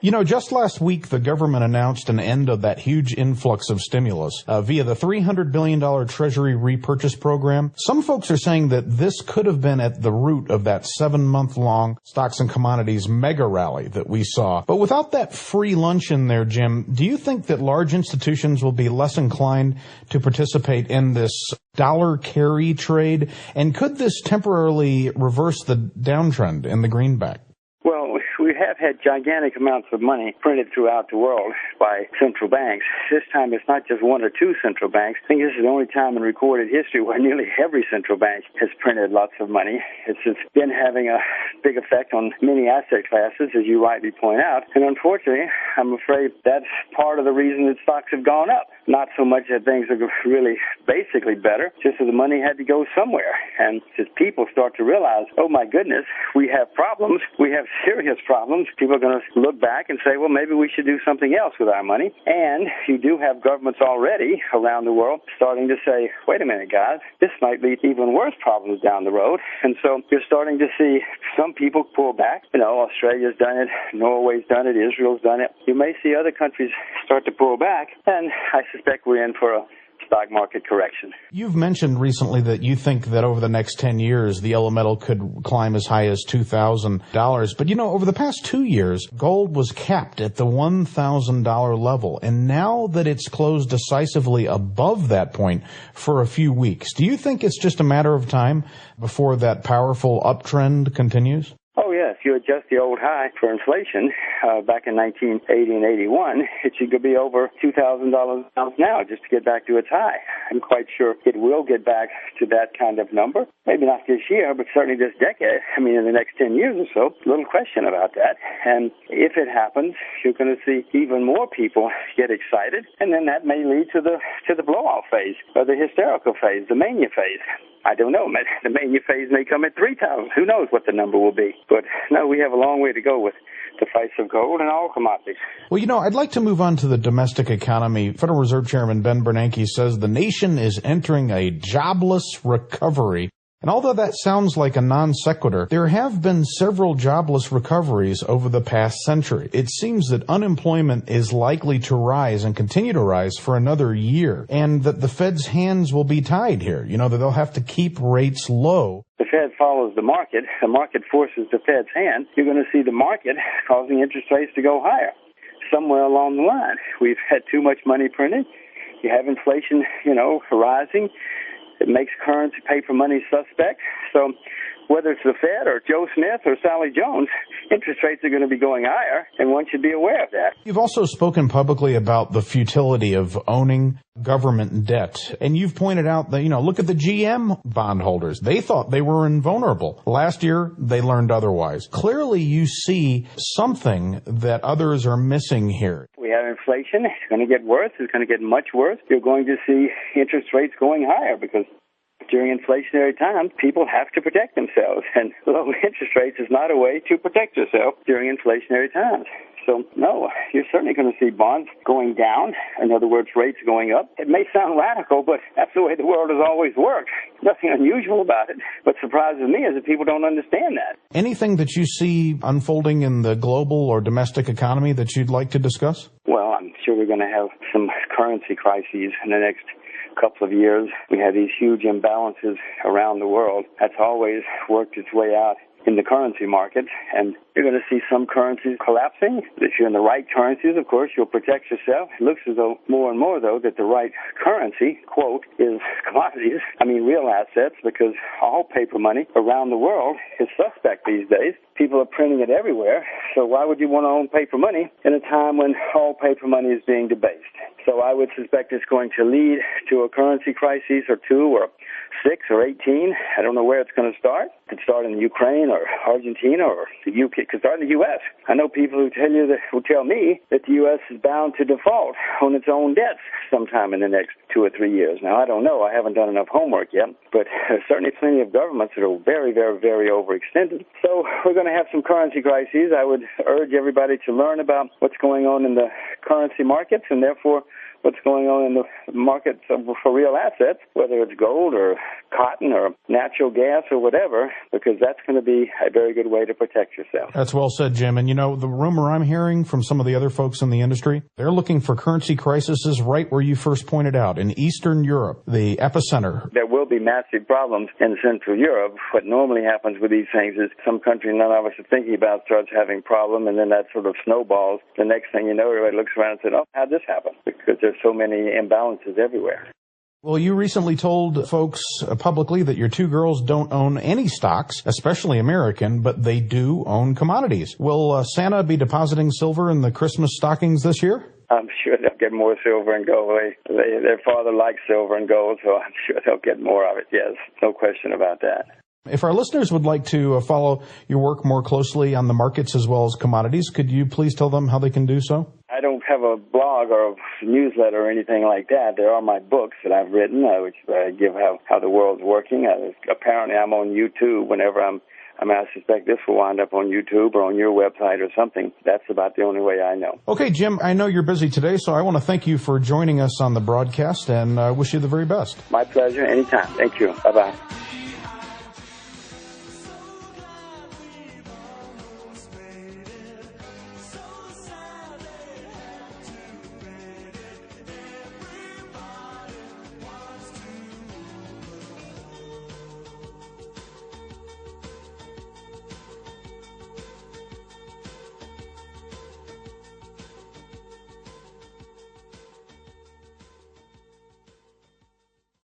You know, just last week, the government announced an end of that huge influx of stimulus via the $300 billion Treasury repurchase program. Some folks are saying that this could have been at the root of that 7-month-long stocks and commodities mega rally that we saw. But without that free lunch in there, Jim, do you think that large institutions will be less inclined to participate in this dollar carry trade? And could this temporarily reverse the downtrend in the greenback? Well, we have had gigantic amounts of money printed throughout the world by central banks. This time it's not just one or two central banks. I think this is the only time in recorded history where nearly every central bank has printed lots of money. It's been having a big effect on many asset classes, as you rightly point out. And unfortunately, I'm afraid that's part of the reason that stocks have gone up. Not so much that things are really basically better, just that the money had to go somewhere. And as people start to realize, oh my goodness, we have problems, we have serious problems, people are going to look back and say, well, maybe we should do something else with our money. And you do have governments already around the world starting to say, wait a minute, guys, this might lead to even worse problems down the road. And so you're starting to see some people pull back. You know, Australia's done it, Norway's done it, Israel's done it. You may see other countries start to pull back, and I suspect we're in for a stock market correction. You've mentioned recently that you think that over the next 10 years, the elemental could climb as high as $2,000. But, you know, over the past 2 years, gold was capped at the $1,000 level. And now that it's closed decisively above that point for a few weeks, do you think it's just a matter of time before that powerful uptrend continues? Oh, yes. You adjust the old high for inflation back in 1980 and 81, it should be over $2,000 now just to get back to its high. I'm quite sure it will get back to that kind of number. Maybe not this year, but certainly this decade. I mean, in the next 10 years or so, little question about that. And if it happens, you're going to see even more people get excited, and then that may lead to the blowout phase, or the hysterical phase, the mania phase. I don't know. The mania phase may come at 3,000. Who knows what the number will be? But no, we have a long way to go with the price of gold and all commodities. Well, you know, I'd like to move on to the domestic economy. Federal Reserve Chairman Ben Bernanke says the nation is entering a jobless recovery. And although that sounds like a non sequitur, there have been several jobless recoveries over the past century. It seems that unemployment is likely to rise and continue to rise for another year, and that the Fed's hands will be tied here. You know, that they'll have to keep rates low. The Fed follows the market forces the Fed's hand. You're going to see the market causing interest rates to go higher somewhere along the line. We've had too much money printed. You have inflation, rising. It makes currency paper money suspect. So whether it's the Fed or Joe Smith or Sally Jones, interest rates are going to be going higher, and one should be aware of that. You've also spoken publicly about the futility of owning government debt. And you've pointed out that, look at the GM bondholders. They thought they were invulnerable. Last year, they learned otherwise. Clearly, you see something that others are missing here. We have inflation. It's going to get worse. It's going to get much worse. You're going to see interest rates going higher because during inflationary times, people have to protect themselves, and low interest rates is not a way to protect yourself during inflationary times. So, no, you're certainly going to see bonds going down. In other words, rates going up. It may sound radical, but that's the way the world has always worked. Nothing unusual about it. What surprises me is that people don't understand that. Anything that you see unfolding in the global or domestic economy that you'd like to discuss? Well, I'm sure we're going to have some currency crises in the next couple of years. We have these huge imbalances around the world. That's always worked its way out in the currency market, and you're going to see some currencies collapsing. If you're in the right currencies, of course, you'll protect yourself. It looks as though more and more, though, that the right currency, quote, is commodities. I mean, real assets, because all paper money around the world is suspect these days. People are printing it everywhere, so why would you want to own paper money in a time when all paper money is being debased? So I would suspect it's going to lead to a currency crisis or two or 6 or 18. I don't know where it's going to start. It could start in Ukraine or Argentina or the UK. It could start in the U.S. I know people who tell me that the U.S. is bound to default on its own debts sometime in the next 2 or 3 years. Now, I don't know. I haven't done enough homework yet, but there's certainly plenty of governments that are very, very, very overextended. So we're going to have some currency crises. I would urge everybody to learn about what's going on in the currency markets and therefore what's going on in the markets for real assets, whether it's gold or cotton or natural gas or whatever, because that's going to be a very good way to protect yourself. That's well said, Jim. And, the rumor I'm hearing from some of the other folks in the industry, they're looking for currency crises right where you first pointed out, in Eastern Europe, the epicenter. There will be massive problems in Central Europe. What normally happens with these things is some country none of us are thinking about starts having problem, and then that sort of snowballs. The next thing you know, everybody looks around and says, oh, how'd this happen? Because there's so many imbalances everywhere. Well, you recently told folks publicly that your two girls don't own any stocks, especially American, but they do own commodities. Will Santa be depositing silver in the Christmas stockings this year? I'm sure they'll get more silver and gold. Their father likes silver and gold, so I'm sure they'll get more of it, yes. No question about that. If our listeners would like to follow your work more closely on the markets as well as commodities, could you please tell them how they can do so? I don't have a blog or a newsletter or anything like that. There are my books that I've written, which give how the world's working. Apparently, I'm on YouTube whenever I suspect this will wind up on YouTube or on your website or something. That's about the only way I know. Okay, Jim, I know you're busy today, so I want to thank you for joining us on the broadcast and wish you the very best. My pleasure. Anytime. Thank you. Bye-bye.